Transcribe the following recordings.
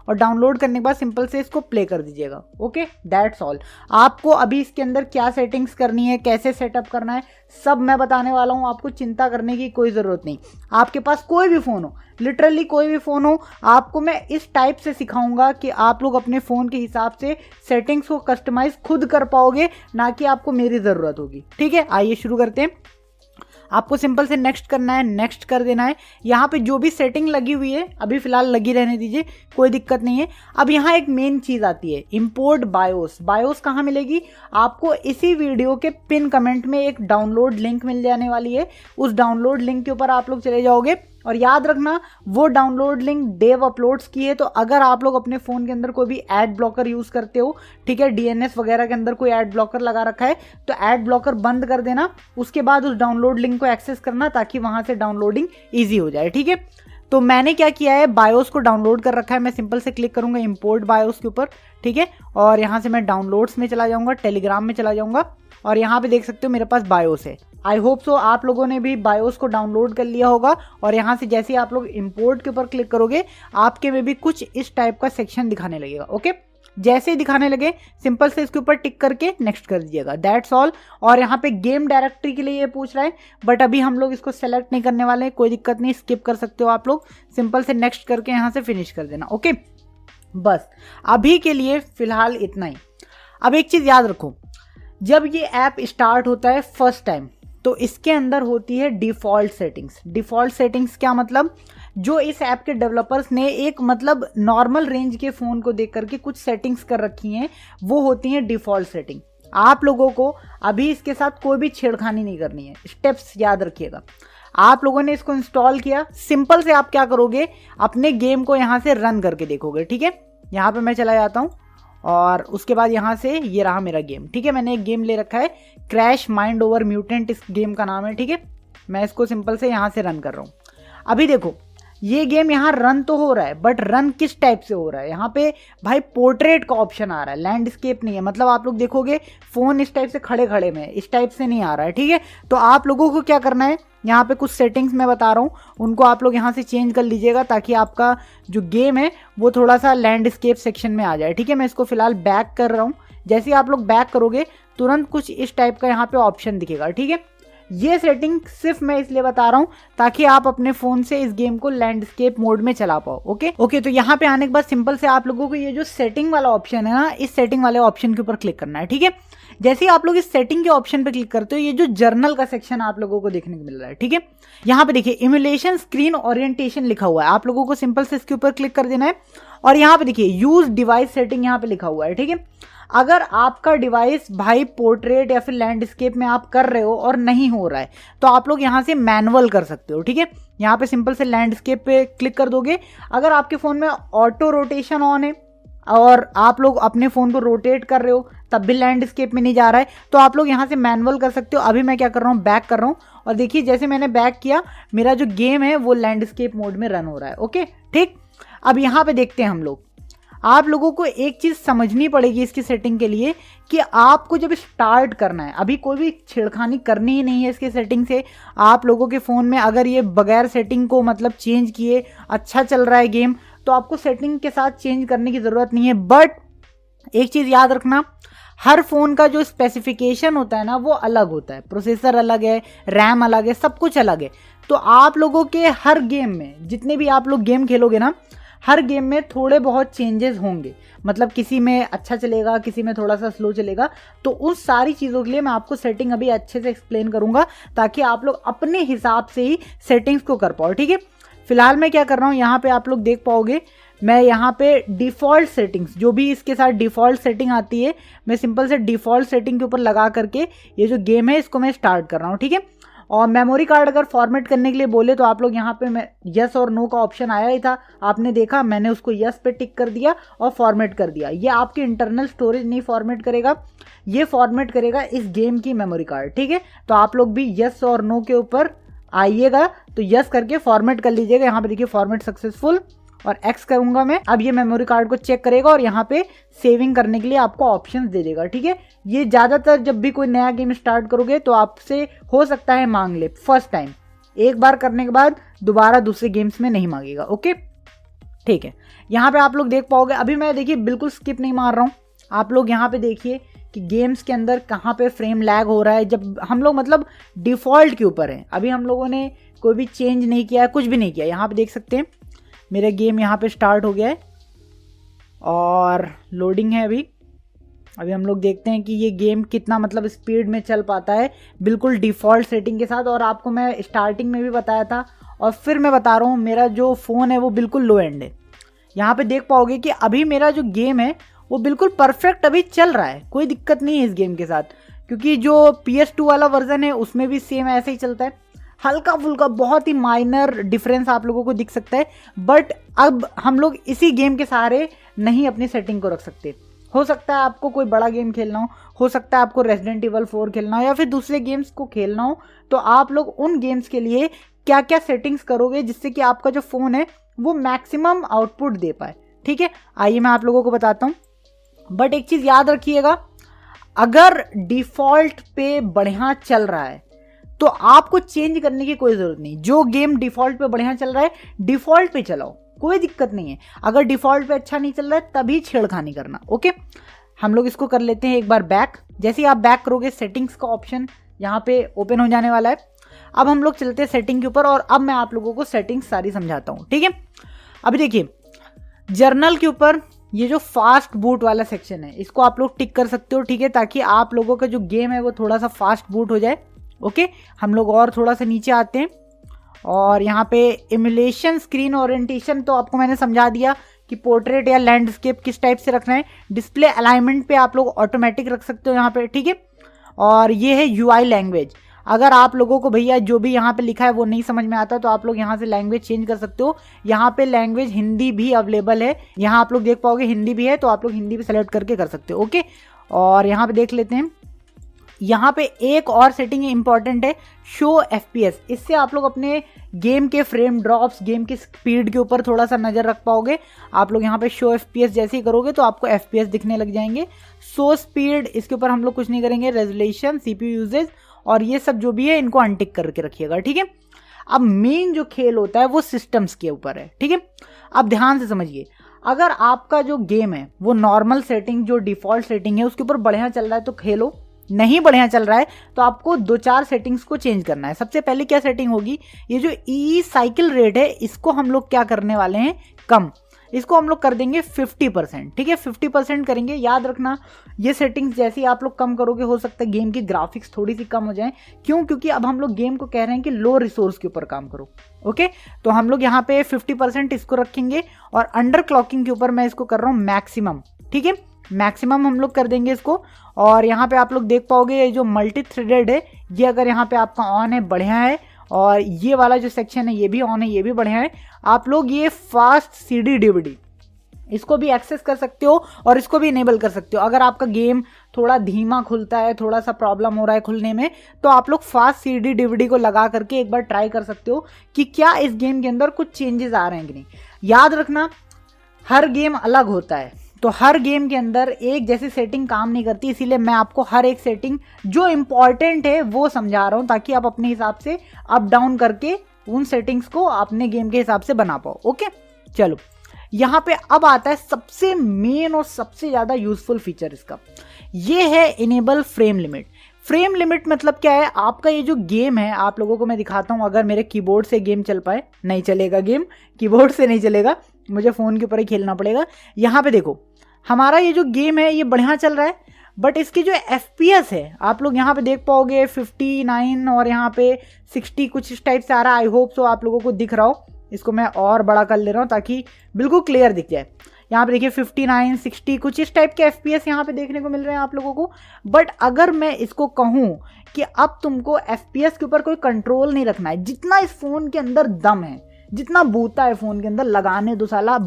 और डाउनलोड करने के बाद सिंपल से इसको प्ले कर दीजिएगा। Okay, that's all. आपको अभी इसके अंदर क्या सेटिंग्स करनी है, कैसे सेटअप करना है, सब मैं बताने वाला हूँ। आपको चिंता करने की कोई ज़रूरत नहीं। आपके पास कोई भी फ़ोन हो, लिटरली कोई भी फ़ोन हो, आपको मैं इस टाइप से सिखाऊंगा कि आप लोग अपने फ़ोन के हिसाब से सेटिंग्स को कस्टमाइज़ खुद कर पाओगे, ना कि आपको मेरी ज़रूरत होगी। ठीक है, आइए शुरू करते हैं। आपको सिंपल से नेक्स्ट करना है, नेक्स्ट कर देना है। यहाँ पे जो भी सेटिंग लगी हुई है अभी फ़िलहाल लगी रहने दीजिए, कोई दिक्कत नहीं है। अब यहाँ एक मेन चीज़ आती है, इंपोर्ट बायोस। बायोस कहाँ मिलेगी? आपको इसी वीडियो के पिन कमेंट में एक डाउनलोड लिंक मिल जाने वाली है। उस डाउनलोड लिंक के ऊपर आप लोग चले जाओगे और याद रखना वो डाउनलोड लिंक देव अपलोड्स की है। तो अगर आप लोग अपने फ़ोन के अंदर कोई भी एड ब्लॉकर यूज़ करते हो, ठीक है, डीएनएस वगैरह के अंदर कोई एड ब्लॉकर लगा रखा है, तो एड ब्लॉकर बंद कर देना, उसके बाद उस डाउनलोड लिंक को एक्सेस करना ताकि वहाँ से डाउनलोडिंग ईजी हो जाए। ठीक है, तो मैंने क्या किया है, बायोस को डाउनलोड कर रखा है। मैं सिंपल से क्लिक करूँगा इंपोर्ट बायोस के ऊपर, ठीक है, और यहाँ से मैं डाउनलोड्स में चला जाऊँगा, टेलीग्राम में चला जाऊँगा और यहाँ पे देख सकते हो मेरे पास बायोस है। आई होप सो आप लोगों ने भी बायोस को डाउनलोड कर लिया होगा। और यहाँ से जैसे आप लोग इंपोर्ट के ऊपर क्लिक करोगे, आपके में भी कुछ इस टाइप का सेक्शन दिखाने लगेगा। ओके, जैसे ही दिखाने लगे सिंपल से इसके ऊपर टिक करके नेक्स्ट कर दीजिएगा, दैट्स ऑल। और यहाँ पे गेम डायरेक्टरी के लिए ये पूछ रहा है, बट अभी हम लोग इसको सेलेक्ट नहीं करने वाले हैं, कोई दिक्कत नहीं, स्किप कर सकते हो आप लोग। सिंपल से नेक्स्ट करके यहाँ से फिनिश कर देना। ओके, बस अभी के लिए फिलहाल इतना ही। अब एक चीज़ याद रखो, जब ये ऐप स्टार्ट होता है फर्स्ट टाइम, तो इसके अंदर होती है डिफ़ॉल्ट सेटिंग्स। डिफ़ॉल्ट सेटिंग्स क्या मतलब? जो इस ऐप के डेवलपर्स ने एक मतलब नॉर्मल रेंज के फ़ोन को देख करके कुछ सेटिंग्स कर रखी हैं, वो होती हैं डिफ़ॉल्ट सेटिंग। आप लोगों को अभी इसके साथ कोई भी छेड़खानी नहीं करनी है, स्टेप्स याद रखिएगा। आप लोगों ने इसको इंस्टॉल किया, सिंपल से आप क्या करोगे, अपने गेम को यहाँ से रन करके देखोगे। ठीक है, यहाँ पे मैं चला जाता हूँ और उसके बाद यहाँ से ये रहा मेरा गेम। ठीक है, मैंने एक गेम ले रखा है, क्रैश माइंड ओवर म्यूटेंट इस गेम का नाम है। ठीक है, मैं इसको सिंपल से यहाँ से रन कर रहा हूँ। अभी देखो ये गेम यहाँ रन तो हो रहा है, बट रन किस टाइप से हो रहा है, यहाँ पे भाई पोर्ट्रेट का ऑप्शन आ रहा है, लैंडस्केप नहीं है। मतलब आप लोग देखोगे फ़ोन इस टाइप से खड़े खड़े में, इस टाइप से नहीं आ रहा है। ठीक है, तो आप लोगों को क्या करना है, यहाँ पे कुछ सेटिंग्स मैं बता रहा हूँ, उनको आप लोग यहाँ से चेंज कर लीजिएगा ताकि आपका जो गेम है वो थोड़ा सा लैंडस्केप सेक्शन में आ जाए। ठीक है, मैं इसको फिलहाल बैक कर रहा हूँ। जैसे ही आप लोग बैक करोगे तुरंत कुछ इस टाइप का यहाँ पे ऑप्शन दिखेगा। ठीक है, ये सेटिंग सिर्फ मैं इसलिए बता रहा हूँ ताकि आप अपने फ़ोन से इस गेम को लैंडस्केप मोड में चला पाओ। ओके, तो यहाँ पे आने के बाद सिंपल से आप लोगों को ये जो सेटिंग वाला ऑप्शन है ना, इस सेटिंग वाले ऑप्शन के ऊपर क्लिक करना है। ठीक है, जैसे ही आप लोग इस सेटिंग के ऑप्शन पे क्लिक करते हो, ये जो जर्नल का सेक्शन आप लोगों को देखने को मिल रहा है। ठीक है, यहाँ पे देखिए इम्यूलेशन स्क्रीन ओरिएंटेशन लिखा हुआ है, आप लोगों को सिंपल से इसके ऊपर क्लिक कर देना है। और यहाँ पे देखिए यूज डिवाइस सेटिंग यहाँ पे लिखा हुआ है। ठीक है, अगर आपका डिवाइस भाई पोर्ट्रेट या फिर लैंडस्केप में आप कर रहे हो और नहीं हो रहा है, तो आप लोग यहाँ से मैनुअल कर सकते हो। ठीक है, यहाँ पे सिंपल से लैंडस्केप पे क्लिक कर दोगे। अगर आपके फ़ोन में ऑटो रोटेशन ऑन है और आप लोग अपने फ़ोन को रोटेट कर रहे हो तब भी लैंडस्केप में नहीं जा रहा है, तो आप लोग यहाँ से मैनुअल कर सकते हो। अभी मैं क्या कर रहा हूँ, बैक कर रहा हूँ और देखिए जैसे मैंने बैक किया, मेरा जो गेम है वो लैंडस्केप मोड में रन हो रहा है। ओके, ठीक, अब यहाँ पे देखते हैं हम लोग। आप लोगों को एक चीज़ समझनी पड़ेगी इसकी सेटिंग के लिए कि आपको जब स्टार्ट करना है, अभी कोई भी छेड़खानी करनी ही नहीं है इसके सेटिंग से। आप लोगों के फ़ोन में अगर ये बगैर सेटिंग को मतलब चेंज किए अच्छा चल रहा है गेम, तो आपको सेटिंग के साथ चेंज करने की ज़रूरत नहीं है। बट एक चीज़ याद रखना, हर फ़ोन का जो स्पेसिफिकेशन होता है ना वो अलग होता है, प्रोसेसर अलग है, रैम अलग है, सब कुछ अलग है। तो आप लोगों के हर गेम में, जितने भी आप लोग गेम खेलोगे ना, हर गेम में थोड़े बहुत चेंजेस होंगे। मतलब किसी में अच्छा चलेगा, किसी में थोड़ा सा स्लो चलेगा। तो उस सारी चीज़ों के लिए मैं आपको सेटिंग अभी अच्छे से एक्सप्लेन करूंगा ताकि आप लोग अपने हिसाब से ही सेटिंग्स को कर पाओ। ठीक है, फिलहाल मैं क्या कर रहा हूँ, यहाँ पे आप लोग देख पाओगे, मैं यहाँ पे डिफ़ॉल्ट सेटिंग्स, जो भी इसके साथ डिफ़ॉल्ट सेटिंग आती है, मैं सिंपल से डिफ़ॉल्ट सेटिंग के ऊपर लगा करके ये जो गेम है इसको मैं स्टार्ट कर रहा हूँ। ठीक है, और मेमोरी कार्ड अगर फॉर्मेट करने के लिए बोले तो आप लोग यहाँ पे मैं यस और नो का ऑप्शन आया ही था, आपने देखा, मैंने उसको यस पे टिक कर दिया और फॉर्मेट कर दिया। ये आपकी इंटरनल स्टोरेज नहीं फॉर्मेट करेगा, ये फॉर्मेट करेगा इस गेम की मेमोरी कार्ड। ठीक है, तो आप लोग भी यस और नो के ऊपर आइएगा, तो यस करके फॉर्मेट कर लीजिएगा। यहाँ पे देखिए फॉर्मेट सक्सेसफुल, और एक्स करूंगा मैं। अब ये मेमोरी कार्ड को चेक करेगा और यहाँ पे सेविंग करने के लिए आपको ऑप्शंस दे देगा। ठीक है, ये ज़्यादातर जब भी कोई नया गेम स्टार्ट करोगे तो आपसे हो सकता है मांग ले फर्स्ट टाइम, एक बार करने के बाद दोबारा दूसरे गेम्स में नहीं मांगेगा। ओके, ठीक है, यहाँ पे आप लोग देख पाओगे, अभी मैं देखिए बिल्कुल स्किप नहीं मार रहा हूँ। आप लोग यहाँ पे देखिए कि गेम्स के अंदर कहाँ पे फ्रेम लैग हो रहा है, जब हम लोग मतलब डिफ़ॉल्ट के ऊपर है, अभी हम लोगों ने कोई भी चेंज नहीं किया है, कुछ भी नहीं किया। यहाँ पे देख सकते हैं मेरा गेम यहाँ पे स्टार्ट हो गया है और लोडिंग है अभी हम लोग देखते हैं कि ये गेम कितना मतलब स्पीड में चल पाता है बिल्कुल डिफ़ॉल्ट सेटिंग के साथ। और आपको मैं स्टार्टिंग में भी बताया था और फिर मैं बता रहा हूँ, मेरा जो फ़ोन है वो बिल्कुल लो एंड है। यहाँ पे देख पाओगे कि अभी मेरा जो गेम है वो बिल्कुल परफेक्ट अभी चल रहा है, कोई दिक्कत नहीं है इस गेम के साथ, क्योंकि जो PS2 वाला वर्जन है उसमें भी सेम ऐसे ही चलता है। हल्का फुल्का बहुत ही माइनर डिफरेंस आप लोगों को दिख सकता है, बट अब हम लोग इसी गेम के सहारे नहीं अपनी सेटिंग को रख सकते। हो सकता है आपको कोई बड़ा गेम खेलना हो सकता है आपको रेजिडेंट इवल 4 खेलना हो या फिर दूसरे गेम्स को खेलना हो, तो आप लोग उन गेम्स के लिए क्या क्या सेटिंग्स करोगे जिससे कि आपका जो फ़ोन है वो मैक्सिमम आउटपुट दे पाए। ठीक है, आइए मैं आप लोगों को बताता हूँ। बट एक चीज़ याद रखिएगा, अगर डिफ़ॉल्ट पे बढ़िया चल रहा है तो आपको चेंज करने की कोई ज़रूरत नहीं। जो गेम डिफ़ॉल्ट पे बढ़िया चल रहा है डिफ़ॉल्ट पे चलाओ, कोई दिक्कत नहीं है। अगर डिफ़ॉल्ट पे अच्छा नहीं चल रहा है तभी छेड़खानी करना। ओके, हम लोग इसको कर लेते हैं एक बार बैक। जैसे ही आप बैक करोगे सेटिंग्स का ऑप्शन यहाँ पे ओपन हो जाने वाला है। अब हम लोग चलते हैं सेटिंग के ऊपर और अब मैं आप लोगों को सेटिंग्स सारी समझाता हूँ। ठीक है, अभी देखिए जर्नल के ऊपर ये जो फास्ट बूट वाला सेक्शन है इसको आप लोग टिक कर सकते हो। ठीक है, ताकि आप लोगों का जो गेम है वो थोड़ा सा फास्ट बूट हो जाए। ओके, हम लोग और थोड़ा सा नीचे आते हैं और यहाँ पे इमुलेशन स्क्रीन ओरिएंटेशन तो आपको मैंने समझा दिया कि पोर्ट्रेट या लैंडस्केप किस टाइप से रखना है। डिस्प्ले अलाइनमेंट पे आप लोग ऑटोमेटिक रख सकते हो यहाँ पे। ठीक है, और ये है UI लैंग्वेज। अगर आप लोगों को भैया जो भी यहाँ पे लिखा है वो नहीं समझ में आता तो आप लोग यहाँ से लैंग्वेज चेंज कर सकते हो। यहाँ पे लैंग्वेज हिंदी भी अवेलेबल है, यहाँ आप लोग देख पाओगे हिंदी भी है, तो आप लोग हिंदी भी सेलेक्ट करके कर सकते हो। ओके, और यहाँ पे देख लेते हैं, यहाँ पे एक और सेटिंग इंपॉर्टेंट है, शो FPS। इससे आप लोग अपने गेम के फ्रेम ड्रॉप्स, गेम की स्पीड के ऊपर थोड़ा सा नज़र रख पाओगे। आप लोग यहाँ पे शो FPS जैसे ही करोगे तो आपको FPS दिखने लग जाएंगे। शो स्पीड, इसके ऊपर हम लोग कुछ नहीं करेंगे। रेजोल्यूशन, CPU यूजेज और ये सब जो भी है इनको अनटिक करके रखिएगा। ठीक है, अब मेन जो खेल होता है वो सिस्टम्स के ऊपर है। ठीक है, अब ध्यान से समझिए, अगर आपका जो गेम है वो नॉर्मल सेटिंग जो डिफ़ॉल्ट सेटिंग है उसके ऊपर बढ़िया चल रहा है तो खेलो, नहीं बढ़िया चल रहा है तो आपको 2-4 सेटिंग्स को चेंज करना है। सबसे पहले क्या सेटिंग होगी, ये जो ई साइकिल रेट है इसको हम लोग क्या करने वाले हैं, कम। इसको हम लोग कर देंगे 50%। ठीक है, 50% करेंगे। याद रखना ये सेटिंग्स जैसे ही आप लोग कम करोगे हो सकता है गेम की ग्राफिक्स थोड़ी सी कम हो जाए। क्यों? क्योंकि अब हम लोग गेम को कह रहे हैं कि लो रिसोर्स के ऊपर काम करो। ओके, तो हम लोग यहाँ पे 50% इसको रखेंगे और अंडर क्लॉकिंग के ऊपर मैं इसको कर रहा हूँ मैक्सिमम। ठीक है, मैक्सिमम हम लोग कर देंगे इसको। और यहाँ पे आप लोग देख पाओगे ये जो मल्टी थ्रेडेड है ये अगर यहाँ पे आपका ऑन है बढ़िया है, और ये वाला जो सेक्शन है ये भी ऑन है, ये भी बढ़िया है। आप लोग ये फास्ट CD DVD इसको भी एक्सेस कर सकते हो और इसको भी इनेबल कर सकते हो। अगर आपका गेम थोड़ा धीमा खुलता है, थोड़ा सा प्रॉब्लम हो रहा है खुलने में, तो आप लोग फास्ट CD DVD को लगा करके एक बार ट्राई कर सकते हो कि क्या इस गेम के अंदर कुछ चेंजेस आ रहे हैं कि नहीं। याद रखना हर गेम अलग होता है, तो हर गेम के अंदर एक जैसी सेटिंग काम नहीं करती, इसीलिए मैं आपको हर एक सेटिंग जो इम्पॉर्टेंट है वो समझा रहा हूँ ताकि आप अपने हिसाब से अप डाउन करके उन सेटिंग्स को अपने गेम के हिसाब से बना पाओ। ओके, चलो यहाँ पे अब आता है सबसे मेन और सबसे ज़्यादा यूजफुल फीचर इसका, ये है enable frame limit. Frame limit मतलब क्या है, आपका ये जो गेम है, आप लोगों को मैं दिखाता हूँ। अगर मेरे कीबोर्ड से गेम चल पाए, नहीं चलेगा गेम, कीबोर्ड से नहीं चलेगा, मुझे फ़ोन के ऊपर ही खेलना पड़ेगा। यहाँ पे देखो हमारा ये जो गेम है ये बढ़िया चल रहा है, बट इसकी जो FPS है आप लोग यहाँ पे देख पाओगे 59 और यहाँ पे 60 कुछ इस टाइप से आ रहा है। आई होप सो आप लोगों को दिख रहा हो। इसको मैं और बड़ा कर ले रहा हूँ ताकि बिल्कुल क्लियर दिख जाए। यहाँ पे देखिए 59, 60 कुछ इस टाइप के FPS यहाँ पे देखने को मिल रहे हैं आप लोगों को। बट अगर मैं इसको कहूँ कि अब तुमको FPS के ऊपर कोई कंट्रोल नहीं रखना है, जितना इस फ़ोन के अंदर दम है, जितना बूता है फ़ोन के अंदर, लगाने दो साला,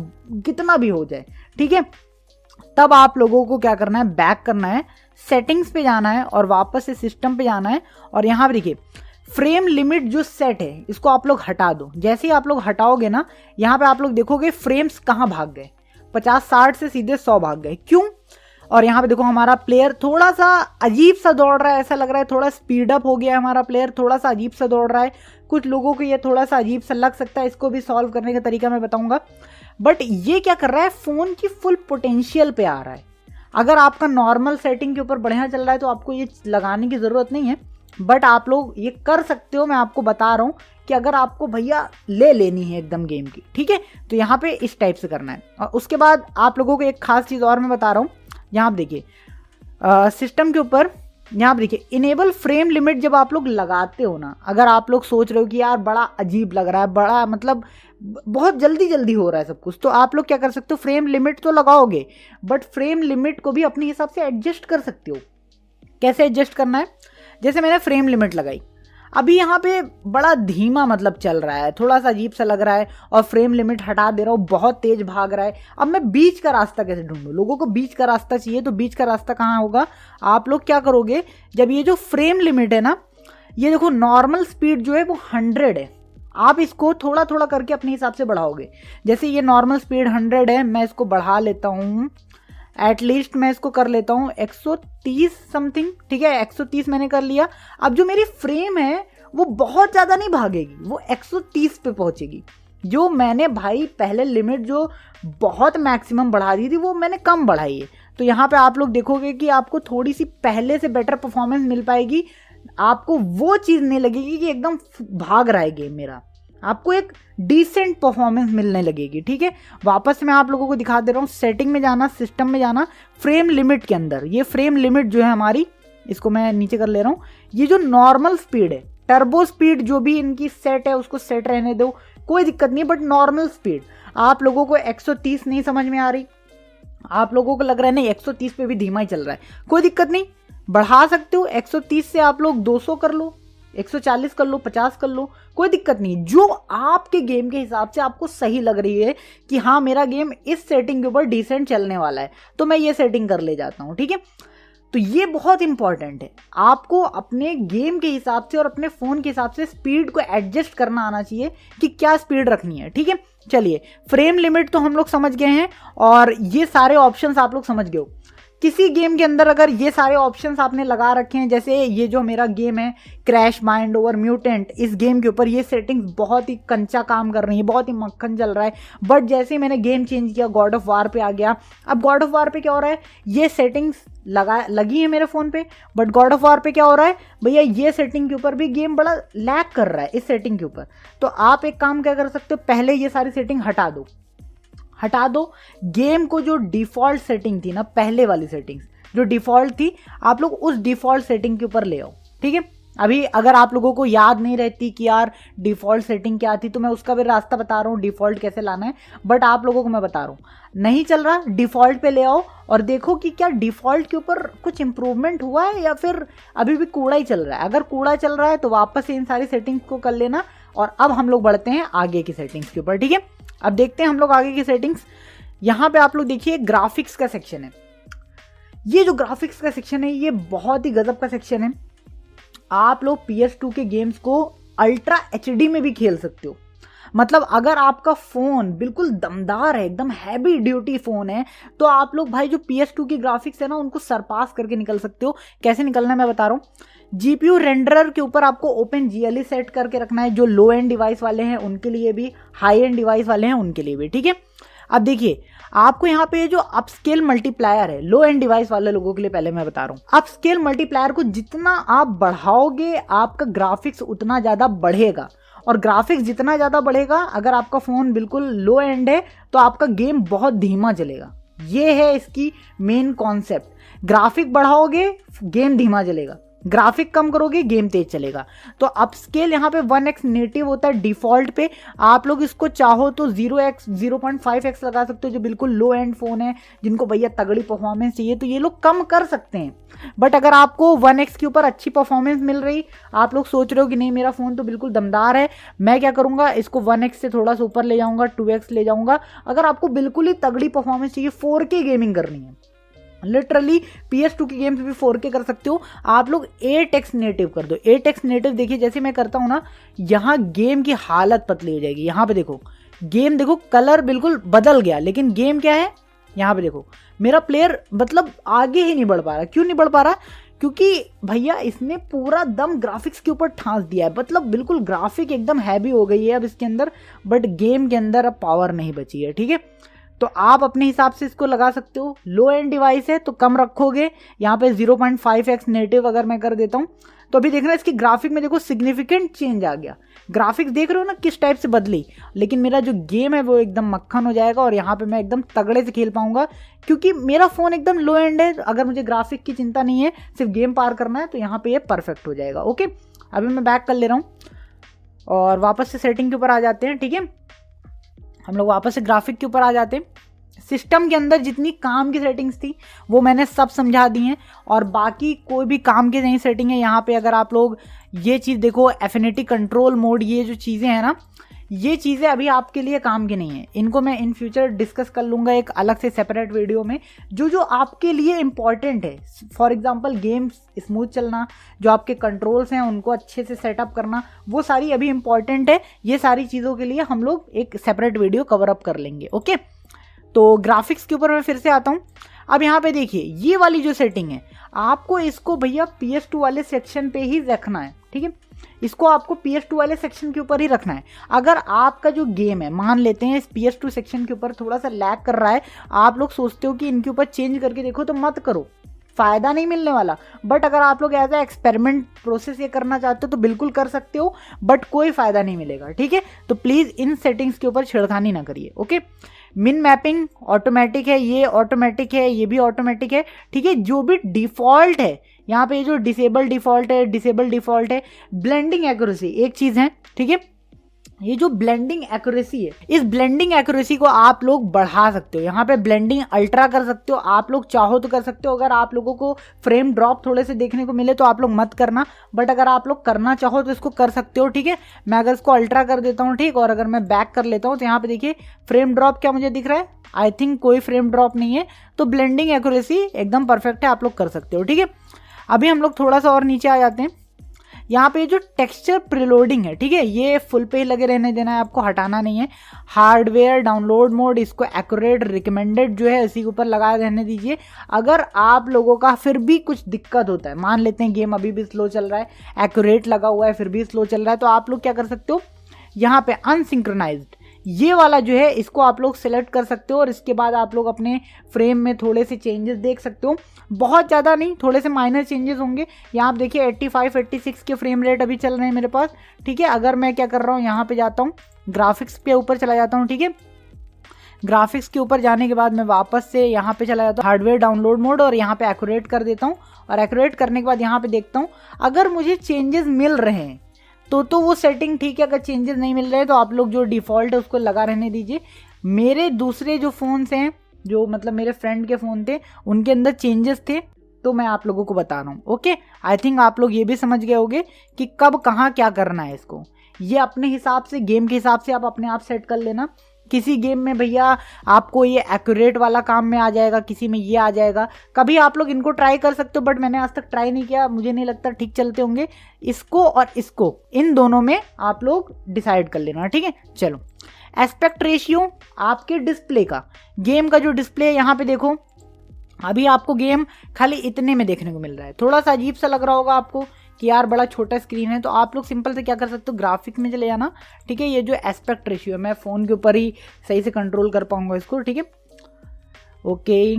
कितना भी हो जाए। ठीक है, तब आप लोगों को क्या करना है, बैक करना है, सेटिंग्स पे जाना है और वापस से सिस्टम पे जाना है। और यहाँ पे देखिए फ्रेम लिमिट जो सेट है इसको आप लोग हटा दो। जैसे ही आप लोग हटाओगे ना, यहाँ पे आप लोग देखोगे फ्रेम्स कहाँ भाग गए, 50-60 से सीधे 100 भाग गए। क्यों? और यहाँ पे देखो हमारा प्लेयर थोड़ा सा अजीब सा दौड़ रहा है, ऐसा लग रहा है थोड़ा स्पीड अप हो गया है हमारा प्लेयर, थोड़ा सा अजीब सा दौड़ रहा है। कुछ लोगों को ये थोड़ा सा अजीब सा लग सकता है, इसको भी सॉल्व करने का तरीका मैं बताऊंगा। बट ये क्या कर रहा है, फ़ोन की फुल पोटेंशियल पे आ रहा है। अगर आपका नॉर्मल सेटिंग के ऊपर बढ़िया चल रहा है तो आपको ये लगाने की ज़रूरत नहीं है, बट आप लोग ये कर सकते हो। मैं आपको बता रहा हूँ कि अगर आपको भैया ले लेनी है एकदम गेम की, ठीक है, तो यहाँ पे इस टाइप से करना है। और उसके बाद आप लोगों को एक खास चीज़ और मैं बता रहा हूँ, यहाँ आप देखिए सिस्टम के ऊपर, यहाँ पर देखिए इनेबल फ्रेम लिमिट जब आप लोग लगाते हो ना, अगर आप लोग सोच रहे हो कि यार बड़ा अजीब लग रहा है, बड़ा मतलब बहुत जल्दी जल्दी हो रहा है सब कुछ, तो आप लोग क्या कर सकते हो, फ्रेम लिमिट तो लगाओगे बट फ्रेम लिमिट को भी अपने हिसाब से एडजस्ट कर सकते हो। कैसे एडजस्ट करना है, जैसे मैंने फ्रेम लिमिट लगाई, अभी यहाँ पे बड़ा धीमा मतलब चल रहा है, थोड़ा सा अजीब सा लग रहा है, और फ्रेम लिमिट हटा दे रहा हूँ, बहुत तेज भाग रहा है। अब मैं बीच का रास्ता कैसे ढूंढूं, लोगों को बीच का रास्ता चाहिए, तो बीच का रास्ता कहाँ होगा, आप लोग क्या करोगे, जब ये जो फ्रेम लिमिट है ना, ये देखो नॉर्मल स्पीड जो है वो 100 है, आप इसको थोड़ा थोड़ा करके अपने हिसाब से बढ़ाओगे। जैसे ये नॉर्मल स्पीड 100 है, मैं इसको बढ़ा लेता हूँ, एटलीस्ट मैं इसको कर लेता हूँ 130 समथिंग, ठीक है, 130 मैंने कर लिया। अब जो मेरी फ्रेम है वो बहुत ज़्यादा नहीं भागेगी, वो 130 पे पहुँचेगी। जो मैंने भाई पहले लिमिट जो बहुत मैक्सिमम बढ़ा दी थी वो मैंने कम बढ़ाई है, तो यहाँ पे आप लोग देखोगे कि आपको थोड़ी सी पहले से बेटर परफॉर्मेंस मिल पाएगी। आपको वो चीज़ नहीं लगेगी कि एकदम भाग रहा है गेम मेरा, आपको एक डिसेंट परफॉर्मेंस मिलने लगेगी, ठीक है। वापस मैं आप लोगों को दिखा दे रहा हूँ, सेटिंग में जाना, सिस्टम में जाना, फ्रेम लिमिट के अंदर, ये फ्रेम लिमिट जो है हमारी, इसको मैं नीचे कर ले रहा हूँ, ये जो नॉर्मल स्पीड है, टर्बो स्पीड जो भी इनकी सेट है उसको सेट रहने दो, कोई दिक्कत नहीं, बट नॉर्मल स्पीड आप लोगों को 130 नहीं समझ में आ रही, आप लोगों को लग रहा है नहीं 130 पे भी धीमा ही चल रहा है, कोई दिक्कत नहीं, बढ़ा सकते हो। 130 से आप लोग 200 कर लो, 140 कर लो, 50 कर लो, कोई दिक्कत नहीं, जो आपके गेम के हिसाब से आपको सही लग रही है कि हाँ मेरा गेम इस सेटिंग के ऊपर डिसेंट चलने वाला है, तो मैं ये सेटिंग कर ले जाता हूँ, ठीक है। तो ये बहुत इंपॉर्टेंट है, आपको अपने गेम के हिसाब से और अपने फ़ोन के हिसाब से स्पीड को एडजस्ट करना आना चाहिए कि क्या स्पीड रखनी है, ठीक है। चलिए, फ्रेम लिमिट तो हम लोग समझ गए हैं, और ये सारे ऑप्शंस आप लोग समझ गए हो। किसी गेम के अंदर अगर ये सारे ऑप्शंस आपने लगा रखे हैं, जैसे ये जो मेरा गेम है क्रैश माइंड ओवर म्यूटेंट, इस गेम के ऊपर ये सेटिंग्स बहुत ही कंचा काम कर रही है, बहुत ही मक्खन चल रहा है, बट जैसे ही मैंने गेम चेंज किया, गॉड ऑफ वार पे आ गया, अब गॉड ऑफ वार पे क्या हो रहा है, ये सेटिंग्स लगी है मेरे फ़ोन पे, बट गॉड ऑफ वार पे क्या हो रहा है भैया, ये सेटिंग के ऊपर भी गेम बड़ा लैग कर रहा है इस सेटिंग के ऊपर। तो आप एक काम क्या कर सकते हो, पहले ये सारी सेटिंग हटा दो, गेम को जो डिफ़ॉल्ट सेटिंग थी ना, पहले वाली सेटिंग्स जो डिफ़ॉल्ट थी, आप लोग उस डिफ़ॉल्ट सेटिंग के ऊपर ले आओ, ठीक है। अभी अगर आप लोगों को याद नहीं रहती कि यार डिफ़ॉल्ट सेटिंग क्या थी, तो मैं उसका भी रास्ता बता रहा हूँ, डिफ़ॉल्ट कैसे लाना है, बट आप लोगों को मैं बता रहा हूँ, नहीं चल रहा डिफ़ॉल्ट पे ले आओ और देखो कि क्या डिफ़ॉल्ट के ऊपर कुछ इंप्रूवमेंट हुआ है या फिर अभी भी कूड़ा ही चल रहा है। अगर कूड़ा चल रहा है तो वापस से इन सारी सेटिंग्स को कर लेना, और अब हम लोग बढ़ते हैं आगे की सेटिंग्स के ऊपर, ठीक है। अब देखते हैं हम लोग आगे की सेटिंग्स। यहाँ पे आप लोग देखिए ग्राफिक्स का सेक्शन है, ये जो ग्राफिक्स का सेक्शन है ये बहुत ही गजब का सेक्शन है। आप लोग PS2 के गेम्स को अल्ट्रा HD में भी खेल सकते हो, मतलब अगर आपका फ़ोन बिल्कुल दमदार है, एकदम हैवी ड्यूटी फ़ोन है, तो आप लोग भाई जो PS2 की ग्राफिक्स है ना उनको सरपास करके निकल सकते हो। कैसे निकलना है मैं बता रहा हूँ। GPU रेंडरर के ऊपर आपको OpenGL सेट करके रखना है, जो लो एंड डिवाइस वाले हैं उनके लिए भी, हाई एंड डिवाइस वाले हैं उनके लिए भी, ठीक है। अब देखिए आपको यहाँ पे जो अपस्केल मल्टीप्लायर है, लो एंड डिवाइस वाले लोगों के लिए पहले मैं बता रहा हूँ, अपस्केल मल्टीप्लायर को जितना आप बढ़ाओगे आपका ग्राफिक्स उतना ज़्यादा बढ़ेगा, और ग्राफिक्स जितना ज़्यादा बढ़ेगा, अगर आपका फ़ोन बिल्कुल लो एंड है तो आपका गेम बहुत धीमा चलेगा। ये है इसकी मेन कॉन्सेप्ट, ग्राफिक बढ़ाओगे गेम धीमा चलेगा, ग्राफिक कम करोगे गेम तेज चलेगा। तो अपस्केल यहाँ पे 1x नेटिव होता है डिफ़ॉल्ट पे, आप लोग इसको चाहो तो 0x 0.5x लगा सकते हो, जो बिल्कुल लो एंड फ़ोन है जिनको भैया तगड़ी परफॉर्मेंस चाहिए तो ये लोग कम कर सकते हैं। बट अगर आपको 1x के ऊपर अच्छी परफॉर्मेंस मिल रही, आप लोग सोच रहे हो कि नहीं मेरा फ़ोन तो बिल्कुल दमदार है, मैं क्या करूँगा इसको 1x से थोड़ा सा ऊपर ले जाऊँगा, 2x ले जाऊँगा। अगर आपको बिल्कुल ही तगड़ी परफॉर्मेंस चाहिए, 4K गेमिंग करनी है, लिटरली PS2 की गेम्स भी 4K कर सकते हो, आप लोग 8x नेटिव कर दो। 8x नेटिव देखिए जैसे मैं करता हूँ ना, यहाँ गेम की हालत पतली हो जाएगी। यहाँ पे देखो गेम, देखो कलर बिल्कुल बदल गया, लेकिन गेम क्या है, यहाँ पे देखो मेरा प्लेयर मतलब आगे ही नहीं बढ़ पा रहा। क्यों नहीं बढ़ पा रहा? क्योंकि भैया इसने पूरा दम ग्राफिक्स के ऊपर ठांस दिया है, मतलब बिल्कुल ग्राफिक एकदम हैवी हो गई है अब इसके अंदर, बट गेम के अंदर अब पावर नहीं बची है। ठीक है, तो आप अपने हिसाब से इसको लगा सकते हो। लो एंड डिवाइस है तो कम रखोगे, यहाँ पे 0.5x नेटिव अगर मैं कर देता हूँ तो अभी देखना इसकी ग्राफिक में देखो सिग्निफिकेंट चेंज आ गया। ग्राफिक्स देख रहे हो ना किस टाइप से बदली, लेकिन मेरा जो गेम है वो एकदम मक्खन हो जाएगा और यहाँ पे मैं एकदम तगड़े से खेल पाऊंगा, क्योंकि मेरा फ़ोन एकदम लो एंड है। अगर मुझे ग्राफिक की चिंता नहीं है, सिर्फ गेम पार करना है, तो यहाँ पे ये परफेक्ट हो जाएगा। ओके, अभी मैं बैक कर ले रहा हूँ और वापस से सेटिंग के ऊपर आ जाते हैं। ठीक है, हम लोग वापस से ग्राफिक के ऊपर आ जाते हैं। सिस्टम के अंदर जितनी काम की सेटिंग्स थी वो मैंने सब समझा दी हैं, और बाकी कोई भी काम की नई सेटिंग है यहाँ पे अगर आप लोग ये चीज़ देखो, एफिनिटी कंट्रोल मोड, ये जो चीज़ें हैं ना, ये चीज़ें अभी आपके लिए काम की नहीं है। इनको मैं इन फ्यूचर डिस्कस कर लूँगा एक अलग से सेपरेट वीडियो में, जो जो आपके लिए इंपॉर्टेंट है। फॉर एग्जांपल गेम्स स्मूथ चलना, जो आपके कंट्रोल्स हैं उनको अच्छे से सेटअप करना, वो सारी अभी इंपॉर्टेंट है। ये सारी चीज़ों के लिए हम लोग एक सेपरेट वीडियो कवर अप कर लेंगे। ओके, तो ग्राफिक्स के ऊपर मैं फिर से आता हूँ। अब यहाँ पे देखिए ये वाली जो सेटिंग है, आपको इसको भैया PS2 वाले सेक्शन पे ही रखना है। ठीक है, इसको आपको PS2 वाले सेक्शन के ऊपर ही रखना है। अगर आपका जो गेम है, मान लेते हैं इस PS2 सेक्शन के ऊपर थोड़ा सा लैग कर रहा है, आप लोग सोचते हो कि इनके ऊपर चेंज करके देखो, तो मत करो, फ़ायदा नहीं मिलने वाला। बट अगर आप लोग एज ए एक्सपेरिमेंट प्रोसेस ये करना चाहते हो तो बिल्कुल कर सकते हो, बट कोई फ़ायदा नहीं मिलेगा। ठीक है, तो प्लीज़ इन सेटिंग्स के ऊपर छेड़खानी ना करिए। ओके, मिन मैपिंग ऑटोमेटिक है, ये ऑटोमेटिक है, ये भी ऑटोमेटिक है। ठीक है, जो भी डिफ़ॉल्ट है यहाँ पे, जो डिसेबल डिफ़ॉल्ट है। ब्लेंडिंग एक्यूरेसी एक चीज़ है। ठीक है, ये जो ब्लेंडिंग एक्यूरेसी है, इस ब्लेंडिंग एक्यूरेसी को आप लोग बढ़ा सकते हो। यहाँ पे ब्लेंडिंग अल्ट्रा कर सकते हो, आप लोग चाहो तो कर सकते हो। अगर आप लोगों को फ्रेम ड्रॉप थोड़े से देखने को मिले तो आप लोग मत करना, बट अगर आप लोग करना चाहो तो इसको कर सकते हो। ठीक है, मैं अगर इसको अल्ट्रा कर देता हूँ, ठीक, और अगर मैं बैक कर लेता हूँ तो यहाँ पे देखिए फ्रेम ड्रॉप क्या मुझे दिख रहा है, आई थिंक कोई फ्रेम ड्रॉप नहीं है। तो ब्लेंडिंग एक्यूरेसी एकदम परफेक्ट है, आप लोग कर सकते हो। ठीक है, अभी हम लोग थोड़ा सा और नीचे आ जाते हैं। यहाँ पे जो टेक्सचर प्रीलोडिंग है, ठीक है, ये फुल पे ही लगे रहने देना है, आपको हटाना नहीं है। हार्डवेयर डाउनलोड मोड, इसको एक्यूरेट रिकमेंडेड जो है इसी के ऊपर लगाए रहने दीजिए। अगर आप लोगों का फिर भी कुछ दिक्कत होता है, मान लेते हैं गेम अभी भी स्लो चल रहा है, एक्यूरेट लगा हुआ है फिर भी स्लो चल रहा है, तो आप लोग क्या कर सकते हो, यहाँ पे अनसिंक्रोनाइज्ड ये वाला जो है इसको आप लोग सेलेक्ट कर सकते हो, और इसके बाद आप लोग अपने फ्रेम में थोड़े से चेंजेस देख सकते हो। बहुत ज़्यादा नहीं, थोड़े से माइनर चेंजेस होंगे। यहाँ आप देखिए 85 86 के फ्रेम रेट अभी चल रहे हैं मेरे पास। ठीक है, अगर मैं क्या कर रहा हूँ, यहाँ पे जाता हूँ, ग्राफिक्स के ऊपर चला जाता हूँ। ठीक है, ग्राफिक्स के ऊपर जाने के बाद मैं वापस से यहाँ पे चला जाता हूँ हार्डवेयर डाउनलोड मोड, और यहाँ पे एक्यूरेट कर देता हूँ। और एक्यूरेट करने के बाद यहाँ पे देखता हूँ अगर मुझे चेंजेस मिल रहे हैं तो वो सेटिंग ठीक है। अगर चेंजेस नहीं मिल रहे हैं तो आप लोग जो डिफ़ॉल्ट है उसको लगा रहने दीजिए। मेरे दूसरे जो फ़ोन्स हैं, जो मतलब मेरे फ्रेंड के फ़ोन थे, उनके अंदर चेंजेस थे, तो मैं आप लोगों को बता रहा हूँ। ओके, आई थिंक आप लोग ये भी समझ गए होंगे कि कब कहाँ क्या करना है इसको। ये अपने हिसाब से, गेम के हिसाब से आप अपने आप सेट कर लेना। किसी गेम में भैया आपको ये एक्यूरेट वाला काम में आ जाएगा, किसी में ये आ जाएगा। कभी आप लोग इनको ट्राई कर सकते हो, बट मैंने आज तक ट्राई नहीं किया, मुझे नहीं लगता ठीक चलते होंगे। इसको और इसको, इन दोनों में आप लोग डिसाइड कर लेना। ठीक है, चलो एस्पेक्ट रेशियो आपके डिस्प्ले का, गेम का जो डिस्प्ले है यहाँ पे देखो, अभी आपको गेम खाली इतने में देखने को मिल रहा है। थोड़ा सा अजीब सा लग रहा होगा आपको कि यार बड़ा छोटा स्क्रीन है, तो आप लोग सिंपल से क्या कर सकते हो, ग्राफिक में चले जाना। ठीक है, ये जो एस्पेक्ट रेशियो है, मैं फ़ोन के ऊपर ही सही से कंट्रोल कर पाऊंगा इसको। ठीक है, ओके,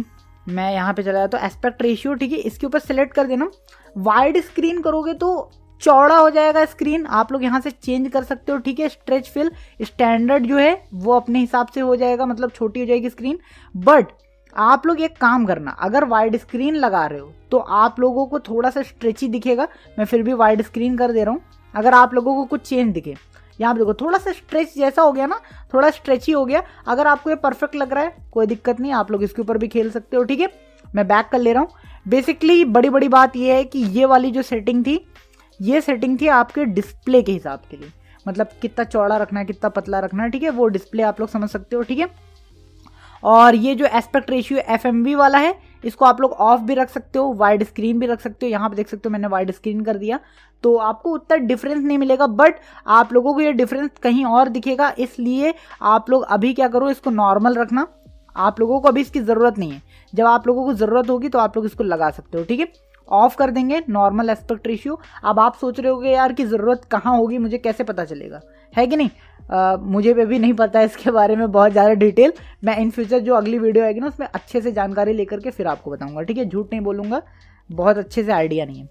मैं यहाँ पे चला जाता हूँ एस्पेक्ट रेशियो। ठीक है, इसके ऊपर सेलेक्ट कर देना। वाइड स्क्रीन करोगे तो चौड़ा हो जाएगा स्क्रीन, आप लोग यहाँ से चेंज कर सकते हो। ठीक है, स्ट्रेच फिल स्टैंडर्ड जो है वो अपने हिसाब से हो जाएगा, मतलब छोटी हो जाएगी स्क्रीन। बट आप लोग एक काम करना, अगर वाइड स्क्रीन लगा रहे हो तो आप लोगों को थोड़ा सा स्ट्रेची दिखेगा। मैं फिर भी वाइड स्क्रीन कर दे रहा हूँ, अगर आप लोगों को कुछ चेंज दिखे। यहाँ पे देखो थोड़ा सा स्ट्रेच जैसा हो गया ना, थोड़ा स्ट्रेची हो गया। अगर आपको ये परफेक्ट लग रहा है कोई दिक्कत नहीं, आप लोग इसके ऊपर भी खेल सकते हो। ठीक है, मैं बैक कर ले रहा हूँ। बेसिकली बड़ी बात ये है कि ये वाली जो सेटिंग थी, ये सेटिंग थी आपके डिस्प्ले के हिसाब के लिए, मतलब कितना चौड़ा रखना है, कितना पतला रखना है। ठीक है, वो डिस्प्ले आप लोग समझ सकते हो। ठीक है, और ये जो एस्पेक्ट रेशियो FMV वाला है, इसको आप लोग ऑफ भी रख सकते हो, वाइड स्क्रीन भी रख सकते हो। यहाँ पे देख सकते हो मैंने वाइड स्क्रीन कर दिया, तो आपको उतना डिफरेंस नहीं मिलेगा, बट आप लोगों को ये डिफरेंस कहीं और दिखेगा। इसलिए आप लोग अभी क्या करो, इसको नॉर्मल रखना। आप लोगों को अभी इसकी ज़रूरत नहीं है, जब आप लोगों को ज़रूरत होगी तो आप लोग इसको लगा सकते हो। ठीक है, ऑफ कर देंगे नॉर्मल एस्पेक्ट रेशियो। अब आप सोच रहे होगे यार कि ज़रूरत कहाँ होगी, मुझे कैसे पता चलेगा, है कि नहीं? मुझे भी नहीं पता है इसके बारे में बहुत ज़्यादा डिटेल। मैं इन फ्यूचर जो अगली वीडियो आएगी ना उसमें अच्छे से जानकारी लेकर के फिर आपको बताऊंगा, ठीक है? झूठ नहीं बोलूँगा, बहुत अच्छे से आइडिया नहीं है।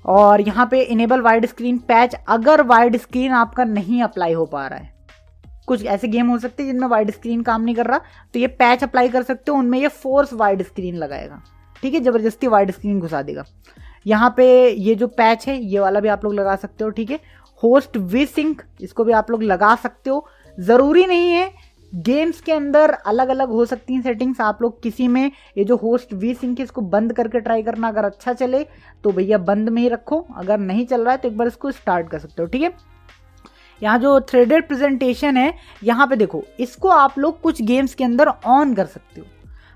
और यहाँ पे इनेबल वाइड स्क्रीन पैच, अगर वाइड स्क्रीन आपका नहीं अप्लाई हो पा रहा है, कुछ ऐसे गेम हो सकते हैं जिनमें वाइड स्क्रीन काम नहीं कर रहा, तो ये पैच अप्लाई कर सकते हो, उनमें ये फोर्स वाइड स्क्रीन लगाएगा, ठीक है? ज़बरदस्ती वाइड स्क्रीन घुसा देगा। यहाँ पे ये जो पैच है ये वाला भी आप लोग लगा सकते हो, ठीक है? होस्ट वी सिंक, इसको भी आप लोग लगा सकते हो। ज़रूरी नहीं है, गेम्स के अंदर अलग अलग हो सकती हैं सेटिंग्स। आप लोग किसी में ये जो होस्ट वी सिंक है इसको बंद करके ट्राई करना, अगर अच्छा चले तो भैया बंद में ही रखो, अगर नहीं चल रहा है तो एक बार इसको स्टार्ट कर सकते हो, ठीक है? यहाँ जो थ्रेडेड प्रेजेंटेशन है यहाँ पे देखो, इसको आप लोग कुछ गेम्स के अंदर ऑन कर सकते हो,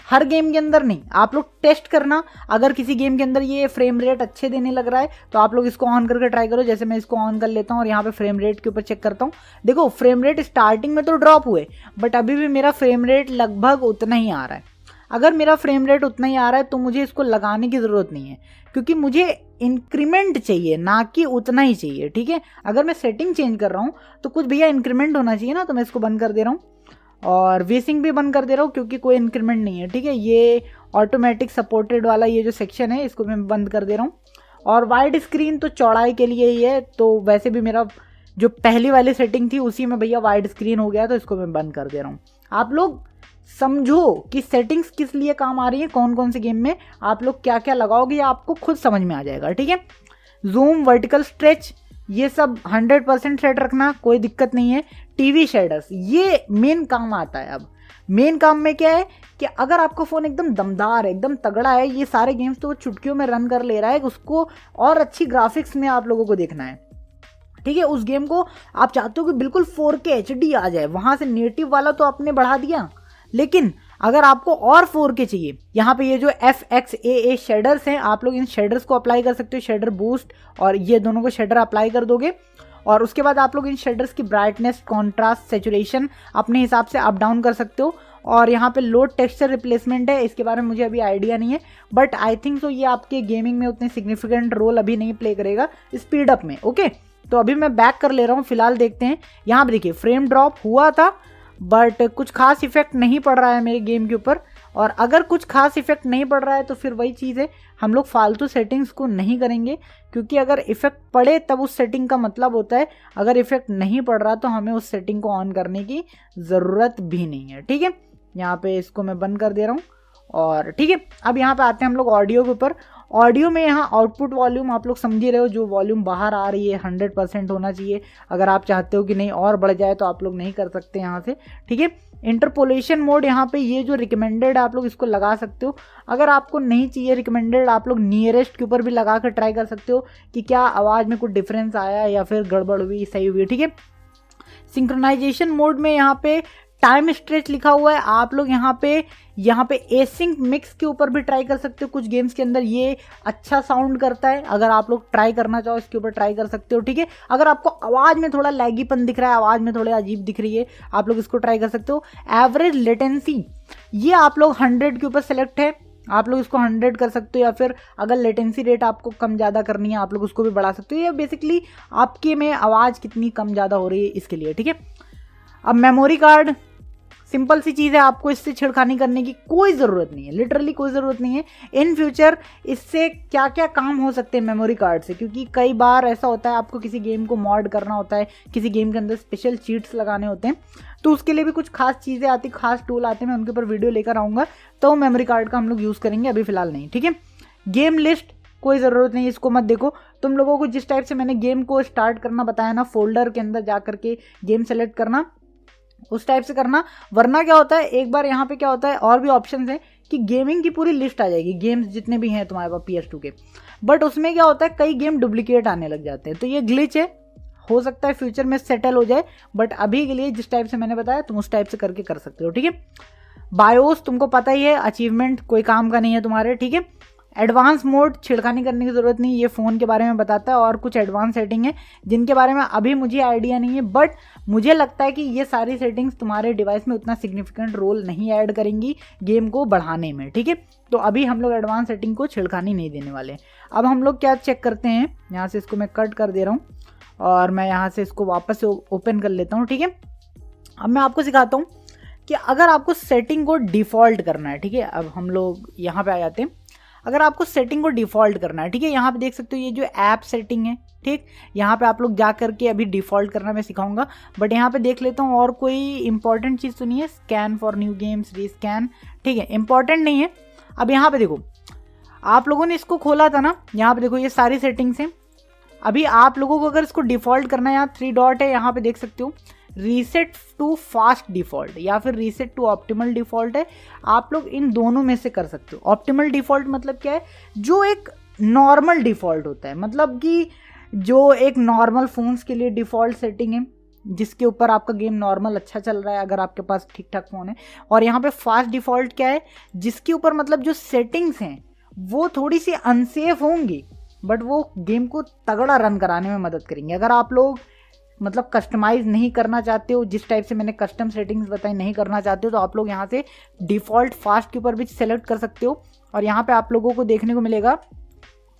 हर गेम के अंदर नहीं। आप लोग टेस्ट करना, अगर किसी गेम के अंदर ये फ्रेम रेट अच्छे देने लग रहा है तो आप लोग इसको ऑन करके ट्राई करो। जैसे मैं इसको ऑन कर लेता हूँ और यहाँ पे फ्रेम रेट के ऊपर चेक करता हूँ। देखो फ्रेम रेट स्टार्टिंग में तो ड्रॉप हुए, बट अभी भी मेरा फ्रेम रेट लगभग उतना ही आ रहा है। अगर मेरा फ्रेम रेट उतना ही आ रहा है तो मुझे इसको लगाने की ज़रूरत नहीं है, क्योंकि मुझे इंक्रीमेंट चाहिए, ना कि उतना ही चाहिए, ठीक है? अगर मैं सेटिंग चेंज कर रहा हूँ तो कुछ भैया इंक्रीमेंट होना चाहिए ना, तो मैं इसको बंद कर दे रहा हूँ और वेसिंग भी बंद कर दे रहा हूँ क्योंकि कोई इंक्रीमेंट नहीं है, ठीक है? ये ऑटोमेटिक सपोर्टेड वाला ये जो सेक्शन है इसको मैं बंद कर दे रहा हूँ। और वाइड स्क्रीन तो चौड़ाई के लिए ही है, तो वैसे भी मेरा जो पहली वाली सेटिंग थी उसी में भैया वाइड स्क्रीन हो गया, तो इसको मैं बंद कर दे रहा हूँ। आप लोग समझो कि सेटिंग्स किस लिए काम आ रही है, कौन कौन से गेम में आप लोग क्या क्या लगाओगे, ये आपको खुद समझ में आ जाएगा, ठीक है? जूम, वर्टिकल स्ट्रेच, ये सब 100% सेट रखना, कोई दिक्कत नहीं है। टीवी शेडर्स, ये मेन काम आता है। अब मेन काम में क्या है कि अगर आपका फ़ोन एकदम दमदार है, एकदम तगड़ा है, ये सारे गेम्स तो चुटकियों में रन कर ले रहा है, उसको और अच्छी ग्राफिक्स में आप लोगों को देखना है, ठीक है? उस गेम को आप चाहते हो कि बिल्कुल 4K HD आ जाए, वहाँ से नेटिव वाला तो आपने बढ़ा दिया, लेकिन अगर आपको और 4K चाहिए, यहाँ पे ये जो FXAA शेडर्स हैं, आप लोग इन शेडर्स को अप्लाई कर सकते हो, शेडर बूस्ट, और ये दोनों को शेडर अप्लाई कर दोगे और उसके बाद आप लोग इन शेडर्स की ब्राइटनेस, कॉन्ट्रास्ट, सैचुरेशन अपने हिसाब से अप डाउन कर सकते हो। और यहाँ पे लोड टेक्सचर रिप्लेसमेंट है, इसके बारे में मुझे अभी आइडिया नहीं है, बट आई थिंक सो ये आपके गेमिंग में उतने सिग्निफिकेंट रोल अभी नहीं प्ले करेगा स्पीड अप में, ओके? तो अभी मैं बैक कर ले रहा हूँ, फिलहाल देखते हैं। यहाँ पे देखिए फ्रेम ड्रॉप हुआ था, बट कुछ खास इफेक्ट नहीं पड़ रहा है मेरे गेम के ऊपर। और अगर कुछ खास इफेक्ट नहीं पड़ रहा है तो फिर वही चीज़ है, हम लोग फालतू सेटिंग्स को नहीं करेंगे, क्योंकि अगर इफेक्ट पड़े तब उस सेटिंग का मतलब होता है, अगर इफेक्ट नहीं पड़ रहा तो हमें उस सेटिंग को ऑन करने की ज़रूरत भी नहीं है, ठीक है? यहाँ पे इसको मैं बंद कर दे रहा हूँ और ठीक है, अब यहाँ पे आते हैं हम लोग ऑडियो के ऊपर। ऑडियो में यहाँ आउटपुट वॉल्यूम आप लोग समझ ही रहे हो, जो वॉल्यूम बाहर आ रही है 100% होना चाहिए। अगर आप चाहते हो कि नहीं और बढ़ जाए तो आप लोग नहीं कर सकते यहाँ से, ठीक है? इंटरपोलेशन मोड यहाँ पे ये जो रिकमेंडेड है आप लोग इसको लगा सकते हो। अगर आपको नहीं चाहिए रिकमेंडेड, आप लोग नियरेस्ट के ऊपर भी लगा कर ट्राई कर सकते हो कि क्या आवाज़ में कुछ डिफरेंस आया या फिर गड़बड़ हुई, सही हुई, ठीक है? सिंक्रोनाइजेशन मोड में यहाँ पे टाइम स्ट्रेच लिखा हुआ है, आप लोग यहाँ पे एसिंक मिक्स के ऊपर भी ट्राई कर सकते हो। कुछ गेम्स के अंदर ये अच्छा साउंड करता है, अगर आप लोग ट्राई करना चाहो इसके ऊपर ट्राई कर सकते हो, ठीक है? अगर आपको आवाज़ में थोड़ा लैगीपन दिख रहा है, आवाज़ में थोड़ा अजीब दिख रही है, आप लोग इसको ट्राई कर सकते हो। एवरेज लेटेंसी ये आप लोग 100 के ऊपर सेलेक्ट है, आप लोग इसको 100 कर सकते हो, या फिर अगर लेटेंसी रेट आपको कम ज़्यादा करनी है आप लोग उसको भी बढ़ा सकते हो। ये बेसिकली आपके में आवाज़ कितनी कम ज़्यादा हो रही है इसके लिए, ठीक है? अब मेमोरी कार्ड, सिंपल सी चीज़ है, आपको इससे छेड़खानी करने की कोई ज़रूरत नहीं है, लिटरली कोई ज़रूरत नहीं है। इन फ्यूचर इससे क्या क्या काम हो सकते हैं मेमोरी कार्ड से, क्योंकि कई बार ऐसा होता है आपको किसी गेम को मॉड करना होता है, किसी गेम के अंदर स्पेशल चीट्स लगाने होते हैं, तो उसके लिए भी कुछ खास चीज़ें आती, खास टूल आते हैं, मैं उनके ऊपर वीडियो लेकर आऊँगा, तो मेमोरी कार्ड का हम लोग यूज़ करेंगे, अभी फिलहाल नहीं, ठीक है? गेम लिस्ट कोई ज़रूरत नहीं, इसको मत देखो। तुम लोगों को जिस टाइप से मैंने गेम को स्टार्ट करना बताया ना, फोल्डर के अंदर जा करके गेम सेलेक्ट करना, उस टाइप से करना, वरना क्या होता है एक बार यहाँ पे क्या होता है और भी ऑप्शंस हैं कि गेमिंग की पूरी लिस्ट आ जाएगी, गेम्स जितने भी हैं तुम्हारे पास PS2 के, बट उसमें क्या होता है कई गेम डुप्लीकेट आने लग जाते हैं, तो ये ग्लिच है, हो सकता है फ्यूचर में सेटल हो जाए, बट अभी के लिए जिस टाइप से मैंने बताया तुम उस टाइप से करके कर सकते हो, ठीक है? बायोस तुमको पता ही है, अचीवमेंट कोई काम का नहीं है तुम्हारे, ठीक है? एडवांस मोड छिड़खानी करने की ज़रूरत नहीं, ये फ़ोन के बारे में बताता है और कुछ एडवांस सेटिंग है जिनके बारे में अभी मुझे आइडिया नहीं है, बट मुझे लगता है कि ये सारी सेटिंग्स तुम्हारे डिवाइस में उतना सिग्निफिकेंट रोल नहीं ऐड करेंगी गेम को बढ़ाने में, ठीक है। तो अभी हम लोग एडवांस सेटिंग को छिड़खानी नहीं देने वाले। अब हम लोग क्या चेक करते हैं, यहाँ से इसको मैं कट कर दे रहा हूँ और मैं यहाँ से इसको वापस से ओपन कर लेता हूँ, ठीक है। अब मैं आपको सिखाता हूँ कि अगर आपको सेटिंग को डिफ़ॉल्ट करना है, ठीक है। अब हम लोग यहाँ पे आ जाते हैं। अगर आपको सेटिंग को डिफ़ॉल्ट करना है, ठीक है, यहाँ पे देख सकते हो ये जो ऐप सेटिंग है, ठीक, यहाँ पे आप लोग जा करके अभी डिफ़ॉल्ट करना मैं सिखाऊंगा, बट यहाँ पे देख लेता हूँ और कोई इंपॉर्टेंट चीज़ तो नहीं है। Scan for new games, rescan, ठीक है, इंपॉर्टेंट नहीं है। अब यहाँ पे देखो, आप लोगों ने इसको खोला था ना, यहाँ पे देखो ये सारी सेटिंग्स हैं। अभी आप लोगों को अगर इसको डिफ़ॉल्ट करना है, यहाँ 3 डॉट है, यहाँ पे देख सकते हो रीसेट टू फास्ट डिफ़ॉल्ट या फिर रीसेट टू ऑप्टिमल डिफ़ॉल्ट है। आप लोग इन दोनों में से कर सकते हो। ऑप्टिमल डिफ़ॉल्ट मतलब क्या है, जो एक नॉर्मल डिफ़ॉल्ट होता है, मतलब कि जो एक नॉर्मल फ़ोन्स के लिए डिफ़ॉल्ट सेटिंग है जिसके ऊपर आपका गेम नॉर्मल अच्छा चल रहा है अगर आपके पास ठीक ठाक फ़ोन है। और यहाँ पे फास्ट डिफ़ॉल्ट क्या है, जिसके ऊपर मतलब जो सेटिंग्स हैं वो थोड़ी सी अनसेफ होंगी बट वो गेम को तगड़ा रन कराने में मदद करेंगे। अगर आप लोग मतलब कस्टमाइज़ नहीं करना चाहते हो, जिस टाइप से मैंने कस्टम सेटिंग्स बताई नहीं करना चाहते हो, तो आप लोग यहाँ से डिफ़ॉल्ट फास्ट के ऊपर भी सेलेक्ट कर सकते हो। और यहाँ पे आप लोगों को देखने को मिलेगा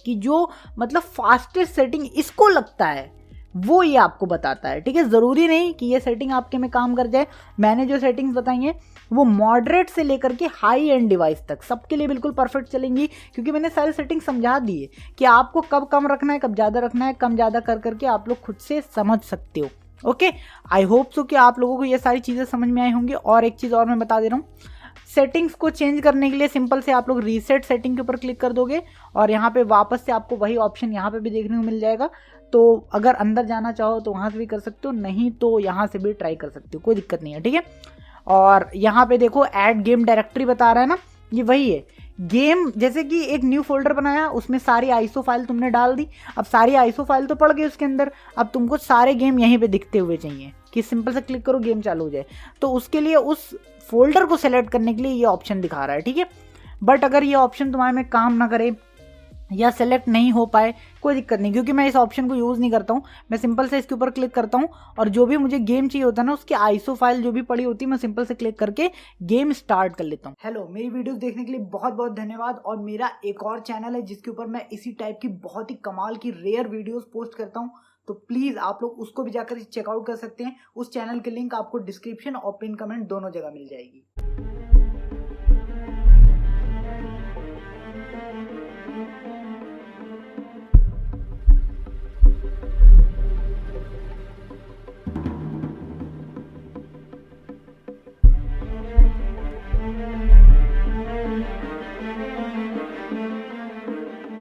कि जो मतलब फास्टेस्ट सेटिंग इसको लगता है वो ये आपको बताता है, ठीक है। ज़रूरी नहीं कि ये सेटिंग आपके में काम कर जाए। मैंने जो सेटिंग्स बताई हैं वो मॉडरेट से लेकर के हाई एंड डिवाइस तक सबके लिए बिल्कुल परफेक्ट चलेंगी, क्योंकि मैंने सारी सेटिंग समझा दी है कि आपको कब कम रखना है, कब ज़्यादा रखना है, कम ज़्यादा कर करके आप लोग खुद से समझ सकते हो। ओके, आई होप सो कि आप लोगों को ये सारी चीज़ें समझ में आई होंगी। और एक चीज़ और मैं बता दे रहा हूँ, सेटिंग्स को चेंज करने के लिए सिंपल से आप लोग रीसेट सेटिंग के ऊपर क्लिक कर दोगे और यहाँ पे वापस से आपको वही ऑप्शन यहाँ पे भी देखने को मिल जाएगा। तो अगर अंदर जाना चाहो तो वहाँ से भी कर सकते हो, नहीं तो यहाँ से भी ट्राई कर सकते हो, कोई दिक्कत नहीं है, ठीक है। और यहाँ पे देखो ऐड गेम डायरेक्टरी बता रहा है ना, ये वही है गेम। जैसे कि एक न्यू फोल्डर बनाया, उसमें सारी आईसो फाइल तुमने डाल दी, अब सारी आईसो फाइल तो पड़ गई उसके अंदर, अब तुमको सारे गेम यहीं पे दिखते हुए चाहिए कि सिंपल से क्लिक करो गेम चालू हो जाए। तो उसके लिए उस फोल्डर को सेलेक्ट करने के लिए ये ऑप्शन दिखा रहा है, ठीक है। बट अगर ये ऑप्शन तुम्हारे में काम ना करे या सेलेक्ट नहीं हो पाए, कोई दिक्कत नहीं, क्योंकि मैं इस ऑप्शन को यूज़ नहीं करता हूँ। मैं सिंपल से इसके ऊपर क्लिक करता हूँ और जो भी मुझे गेम चाहिए होता है ना, उसकी आईसो फाइल जो भी पड़ी होती है, मैं सिंपल से क्लिक करके गेम स्टार्ट कर लेता हूँ। हेलो, मेरी वीडियोस देखने के लिए बहुत बहुत धन्यवाद। और मेरा एक और चैनल है जिसके ऊपर मैं इसी टाइप की बहुत ही कमाल की रेयर वीडियोज़ पोस्ट करता हूँ, तो प्लीज़ आप लोग उसको भी जाकर चेकआउट कर सकते हैं। उस चैनल की लिंक आपको डिस्क्रिप्शन और पिन कमेंट दोनों जगह मिल जाएगी।